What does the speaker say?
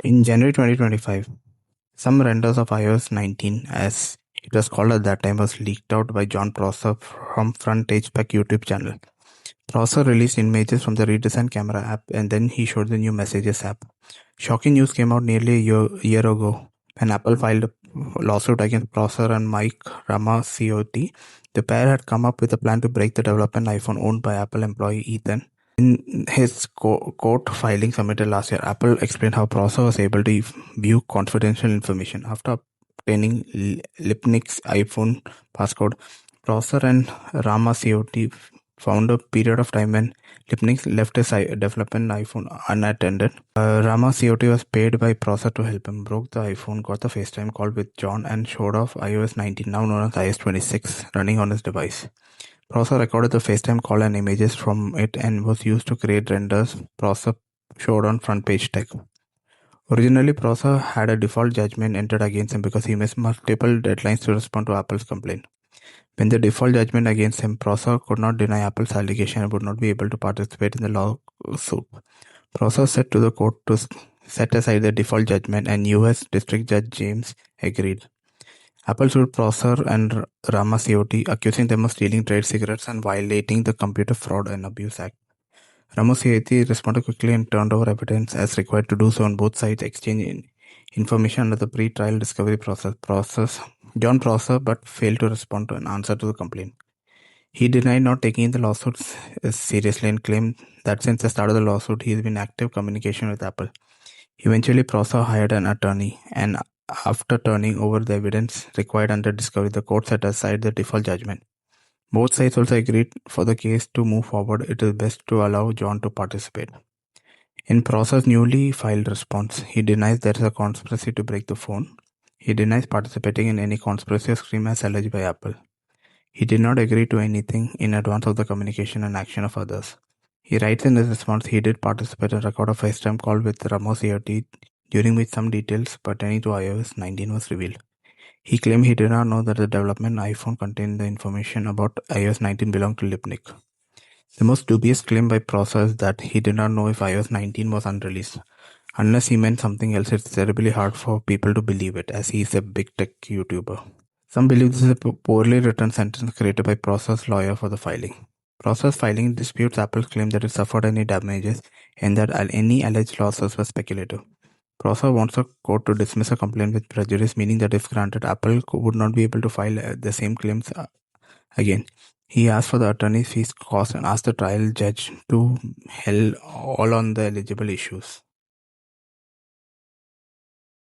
In January 2025, some renders of iOS 19, as it was called at that time, was leaked out by Jon Prosser from Front Page Spec YouTube channel. Prosser released images from the redesigned camera app, and then he showed the new Messages app. Shocking news came out nearly a year ago when Apple filed a lawsuit against Prosser and Michael Ramacciotti. The pair had come up with a plan to break the development iPhone owned by Apple employee Ethan. In his court filing submitted last year, Apple explained how Prosser was able to view confidential information. After obtaining Lipnik's iPhone passcode, Prosser and Ramacciotti found a period of time when Lipnik left his development iPhone unattended. Ramacciotti was paid by Prosser to help him, broke the iPhone, got the FaceTime call with Jon, and showed off iOS 19, now known as iOS 26, running on his device. Prosser recorded the FaceTime call and images from it and was used to create renders Prosser showed on Front Page Tech. Originally, Prosser had a default judgment entered against him because he missed multiple deadlines to respond to Apple's complaint. When the default judgment against him, Prosser could not deny Apple's allegation and would not be able to participate in the lawsuit. Prosser said to the court to set aside the default judgment, and U.S. District Judge James agreed. Apple sued Prosser and Ramacciotti, accusing them of stealing trade secrets and violating the Computer Fraud and Abuse Act. Ramacciotti responded quickly and turned over evidence as required to do so, on both sides exchanging information under the pre-trial discovery process. Jon Prosser but failed to respond to an answer to the complaint. He denied not taking the lawsuit seriously and claimed that since the start of the lawsuit, he has been in active communication with Apple. Eventually, Prosser hired an attorney, and after turning over the evidence required under discovery, the court set aside the default judgment. Both sides also agreed for the case to move forward. It is best to allow Jon to participate. In Prosser's newly filed response, he denies there is a conspiracy to break the phone. He denies participating in any conspiracy or scheme as alleged by Apple. He did not agree to anything in advance of the communication and action of others. He writes in his response he did participate and record a FaceTime call with Ramacciotti, during which some details pertaining to iOS 19 was revealed. He claimed he did not know that the development iPhone contained the information about iOS 19 belonged to Lipnik. The most dubious claim by Prosser is that he did not know if iOS 19 was unreleased. Unless he meant something else, it's terribly hard for people to believe it, as he is a big tech YouTuber. Some believe this is a poorly written sentence created by Prosser's lawyer for the filing. Prosser's filing disputes Apple's claim that it suffered any damages and that any alleged losses were speculative. Prosser wants a court to dismiss a complaint with prejudice, meaning that if granted, Apple would not be able to file the same claims again. He asked for the attorney's fees cost and asked the trial judge to held all on the eligible issues.